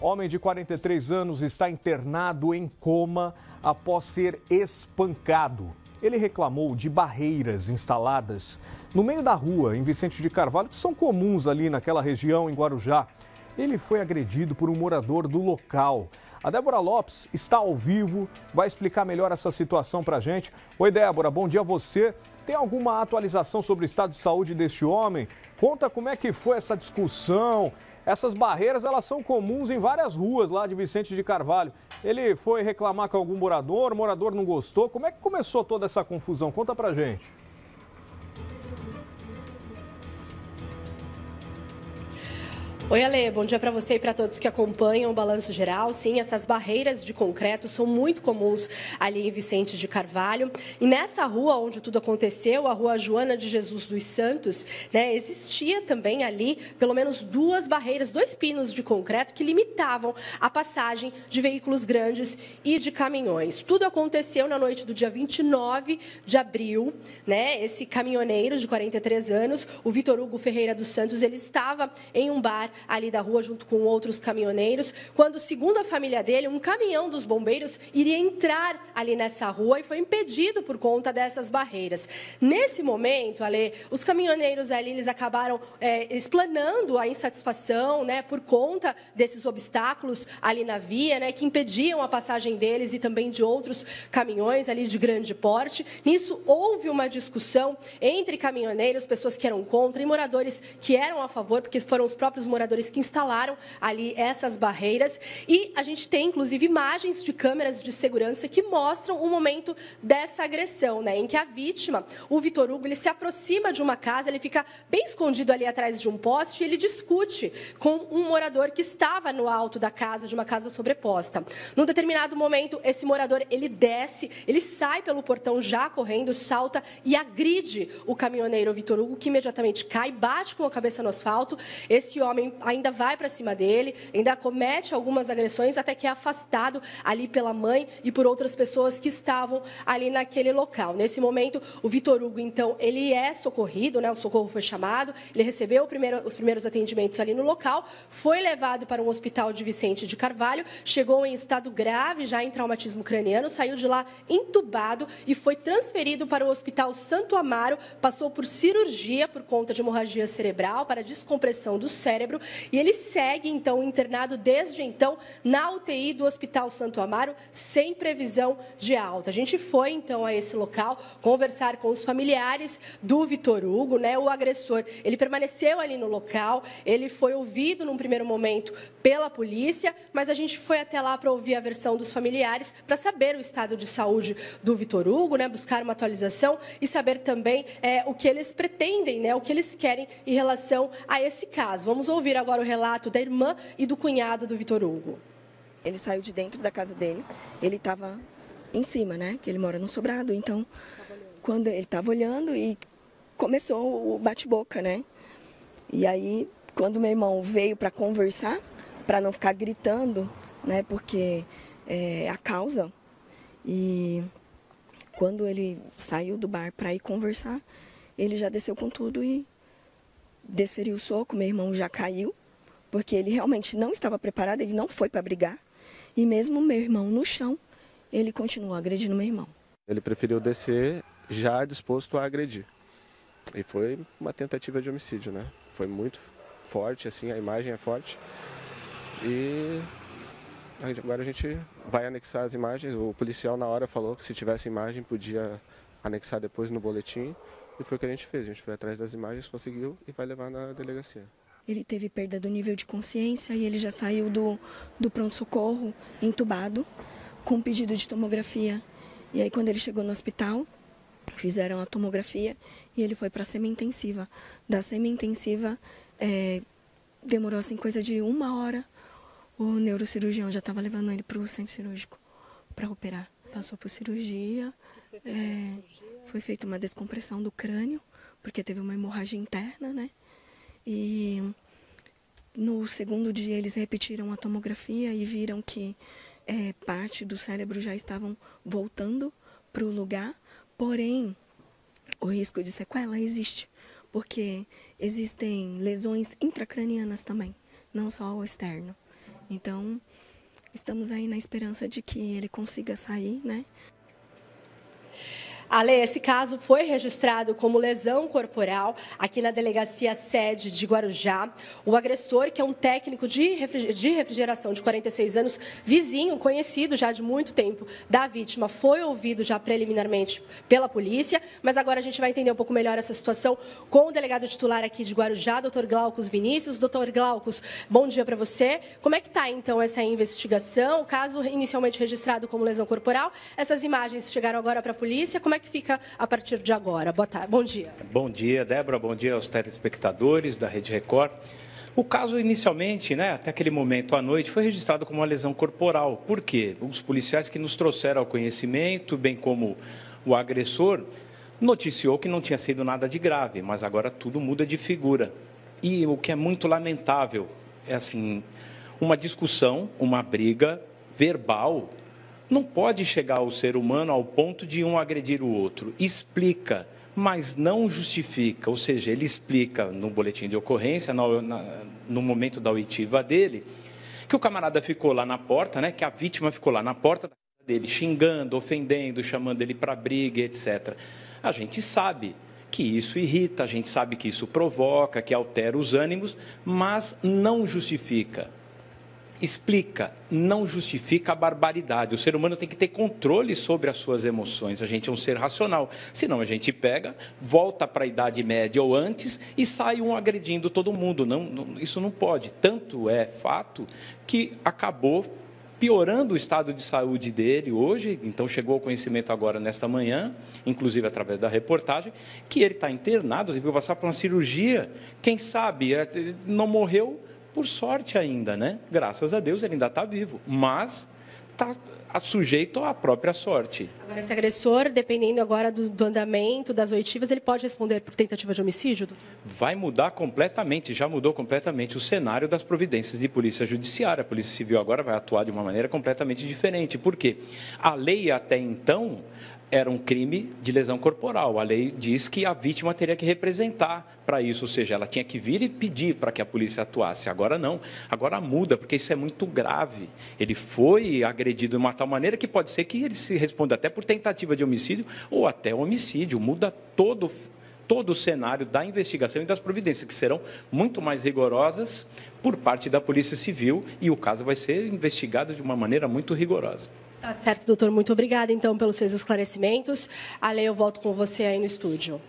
Homem de 43 anos está internado em coma após ser espancado. Ele reclamou de barreiras instaladas no meio da rua, em Vicente de Carvalho, que são comuns ali naquela região, em Guarujá. Ele foi agredido por um morador do local. A Débora Lopes está ao vivo, vai explicar melhor essa situação para a gente. Oi, Débora, bom dia a você. Tem alguma atualização sobre o estado de saúde deste homem? Conta como é que foi essa discussão. Essas barreiras, elas são comuns em várias ruas lá de Vicente de Carvalho. Ele foi reclamar com algum morador, o morador não gostou. Como é que começou toda essa confusão? Conta pra gente. Oi, Ale, bom dia para você e para todos que acompanham o Balanço Geral. Sim, essas barreiras de concreto são muito comuns ali em Vicente de Carvalho. E nessa rua onde tudo aconteceu, a Rua Joana de Jesus dos Santos, existia também ali pelo menos duas barreiras, dois pinos de concreto que limitavam a passagem de veículos grandes e de caminhões. Tudo aconteceu na noite do dia 29 de abril, Esse caminhoneiro de 43 anos, o Vitor Hugo Ferreira dos Santos, ele estava em um bar ali da rua junto com outros caminhoneiros, quando, segundo a família dele, um caminhão dos bombeiros iria entrar ali nessa rua e foi impedido por conta dessas barreiras. Nesse momento, Ale, os caminhoneiros ali, eles acabaram explanando a insatisfação, por conta desses obstáculos ali na via, que impediam a passagem deles e também de outros caminhões ali de grande porte. Nisso, houve uma discussão entre caminhoneiros, pessoas que eram contra e moradores que eram a favor, porque foram os próprios moradores que instalaram ali essas barreiras. E a gente tem, inclusive, imagens de câmeras de segurança que mostram o momento dessa agressão, em que a vítima, o Vitor Hugo, ele se aproxima de uma casa, ele fica bem escondido ali atrás de um poste e ele discute com um morador que estava no alto da casa, de uma casa sobreposta. Num determinado momento, esse morador, ele desce, ele sai pelo portão já correndo, salta e agride o caminhoneiro Vitor Hugo, que imediatamente cai, bate com a cabeça no asfalto. Esse homem ainda vai para cima dele, ainda comete algumas agressões, até que é afastado ali pela mãe e por outras pessoas que estavam ali naquele local. Nesse momento, o Vitor Hugo, então, ele é socorrido, o socorro foi chamado, ele recebeu os primeiros atendimentos ali no local, foi levado para um hospital de Vicente de Carvalho, chegou em estado grave, já em traumatismo craniano, saiu de lá entubado e foi transferido para o Hospital Santo Amaro, passou por cirurgia por conta de hemorragia cerebral, para descompressão do cérebro, e ele segue, então, internado desde então na UTI do Hospital Santo Amaro, sem previsão de alta. A gente foi, então, a esse local conversar com os familiares do Vitor Hugo, O agressor, ele permaneceu ali no local, ele foi ouvido num primeiro momento pela polícia, mas a gente foi até lá para ouvir a versão dos familiares, para saber o estado de saúde do Vitor Hugo, buscar uma atualização e saber também o que eles pretendem, o que eles querem em relação a esse caso. Vamos ouvir agora o relato da irmã e do cunhado do Vitor Hugo. Ele saiu de dentro da casa dele, ele estava em cima, que ele mora no sobrado, então, quando ele estava olhando e começou o bate-boca, E aí, quando meu irmão veio para conversar, para não ficar gritando, porque é a causa, e quando ele saiu do bar para ir conversar, ele já desceu com tudo e desferiu o soco, meu irmão já caiu, porque ele realmente não estava preparado, ele não foi para brigar. E mesmo meu irmão no chão, ele continuou agredindo meu irmão. Ele preferiu descer já disposto a agredir. E foi uma tentativa de homicídio, Foi muito forte, assim, a imagem é forte. E agora a gente vai anexar as imagens. O policial na hora falou que se tivesse imagem podia anexar depois no boletim. E foi o que a gente fez. A gente foi atrás das imagens, conseguiu e vai levar na delegacia. Ele teve perda do nível de consciência e ele já saiu do pronto-socorro entubado com pedido de tomografia. E aí, quando ele chegou no hospital, fizeram a tomografia e ele foi para a semi-intensiva. Da semi-intensiva, demorou assim coisa de 1 hora. O neurocirurgião já estava levando ele para o centro cirúrgico para operar. Passou por cirurgia, foi feita uma descompressão do crânio, porque teve uma hemorragia interna, E no segundo dia eles repetiram a tomografia e viram que parte do cérebro já estavam voltando para o lugar, porém o risco de sequela existe, porque existem lesões intracranianas também, não só o externo. Então, estamos aí na esperança de que ele consiga sair, né? Ale, esse caso foi registrado como lesão corporal aqui na delegacia sede de Guarujá. O agressor, que é um técnico de refrigeração de 46 anos, vizinho, conhecido já de muito tempo da vítima, foi ouvido já preliminarmente pela polícia, mas agora a gente vai entender um pouco melhor essa situação com o delegado titular aqui de Guarujá, Dr. Glaucus Vinícius. Dr. Glaucus, bom dia para você. Como é que está, então, essa investigação? O caso inicialmente registrado como lesão corporal, essas imagens chegaram agora para a polícia, como é que fica a partir de agora? Boa tarde, bom dia. Bom dia, Débora, bom dia aos telespectadores da Rede Record. O caso inicialmente, até aquele momento à noite, foi registrado como uma lesão corporal. Por quê? Os policiais que nos trouxeram ao conhecimento, bem como o agressor, noticiou que não tinha sido nada de grave, mas agora tudo muda de figura. E o que é muito lamentável é assim, uma discussão, uma briga verbal, não pode chegar ao ser humano ao ponto de um agredir o outro. Explica, mas não justifica. Ou seja, ele explica no boletim de ocorrência, no momento da oitiva dele, que o camarada ficou lá na porta, que a vítima ficou lá na porta dele, xingando, ofendendo, chamando ele para briga, etc. A gente sabe que isso irrita, a gente sabe que isso provoca, que altera os ânimos, mas não justifica. Explica, não justifica a barbaridade. O ser humano tem que ter controle sobre as suas emoções. A gente é um ser racional. Senão a gente pega, volta para a Idade Média ou antes e sai um agredindo todo mundo. Isso não pode. Tanto é fato que acabou piorando o estado de saúde dele hoje. Então chegou ao conhecimento agora nesta manhã, inclusive através da reportagem, que ele está internado, teve que passar por uma cirurgia. Quem sabe não morreu por sorte ainda, Graças a Deus ele ainda está vivo, mas está sujeito à própria sorte. Agora, esse agressor, dependendo agora do andamento, das oitivas, ele pode responder por tentativa de homicídio? Vai mudar completamente, já mudou completamente o cenário das providências de polícia judiciária. A Polícia Civil agora vai atuar de uma maneira completamente diferente. Por quê? A lei até então era um crime de lesão corporal. A lei diz que a vítima teria que representar para isso, ou seja, ela tinha que vir e pedir para que a polícia atuasse. Agora não, agora muda, porque isso é muito grave. Ele foi agredido de uma tal maneira que pode ser que ele se responda até por tentativa de homicídio ou até homicídio. Muda todo o cenário da investigação e das providências, que serão muito mais rigorosas por parte da Polícia Civil, e o caso vai ser investigado de uma maneira muito rigorosa. Tá certo, doutor. Muito obrigada, então, pelos seus esclarecimentos. Ale, eu volto com você aí no estúdio.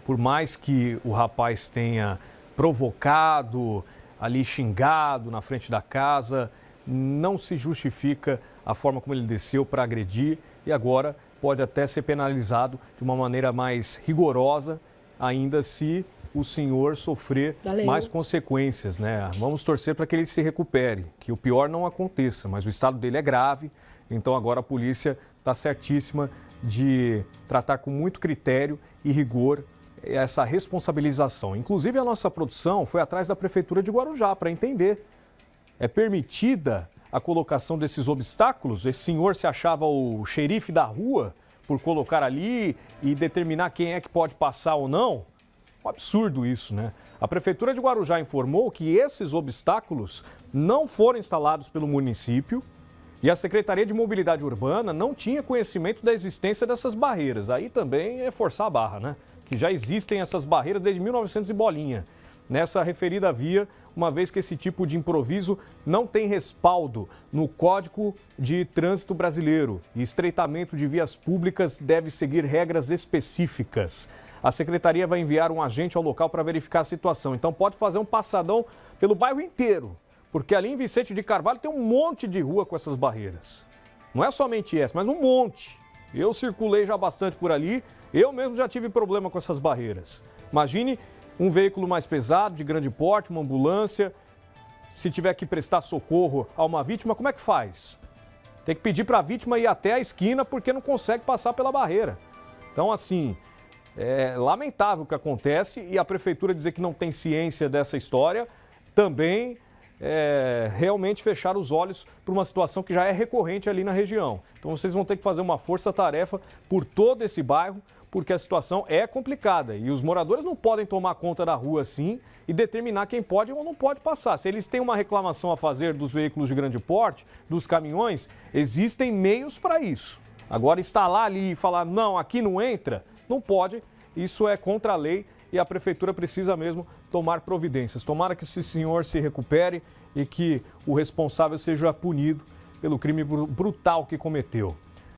Por mais que o rapaz tenha provocado, ali xingado na frente da casa, não se justifica a forma como ele desceu para agredir e agora pode até ser penalizado de uma maneira mais rigorosa, ainda se o senhor sofrer mais consequências, Vamos torcer para que ele se recupere, que o pior não aconteça, mas o estado dele é grave, então agora a polícia está certíssima de tratar com muito critério e rigor essa responsabilização. Inclusive a nossa produção foi atrás da Prefeitura de Guarujá para entender. É permitida a colocação desses obstáculos? Esse senhor se achava o xerife da rua por colocar ali e determinar quem é que pode passar ou não? Um absurdo isso, A Prefeitura de Guarujá informou que esses obstáculos não foram instalados pelo município e a Secretaria de Mobilidade Urbana não tinha conhecimento da existência dessas barreiras. Aí também é forçar a barra, Que já existem essas barreiras desde 1900 e bolinha. Nessa referida via, uma vez que esse tipo de improviso não tem respaldo no Código de Trânsito Brasileiro e estreitamento de vias públicas deve seguir regras específicas. A Secretaria vai enviar um agente ao local para verificar a situação. Então pode fazer um passadão pelo bairro inteiro, porque ali em Vicente de Carvalho tem um monte de rua com essas barreiras. Não é somente essa, mas um monte. Eu circulei já bastante por ali, eu mesmo já tive problema com essas barreiras. Imagine um veículo mais pesado, de grande porte, uma ambulância, se tiver que prestar socorro a uma vítima, como é que faz? Tem que pedir para a vítima ir até a esquina porque não consegue passar pela barreira. Então, assim, é lamentável o que acontece e a Prefeitura dizer que não tem ciência dessa história também realmente fechar os olhos para uma situação que já é recorrente ali na região. Então vocês vão ter que fazer uma força-tarefa por todo esse bairro, porque a situação é complicada e os moradores não podem tomar conta da rua assim e determinar quem pode ou não pode passar. Se eles têm uma reclamação a fazer dos veículos de grande porte, dos caminhões, existem meios para isso. Agora, instalar ali e falar, não, aqui não entra, não pode, isso é contra a lei e a prefeitura precisa mesmo tomar providências. Tomara que esse senhor se recupere e que o responsável seja punido pelo crime brutal que cometeu.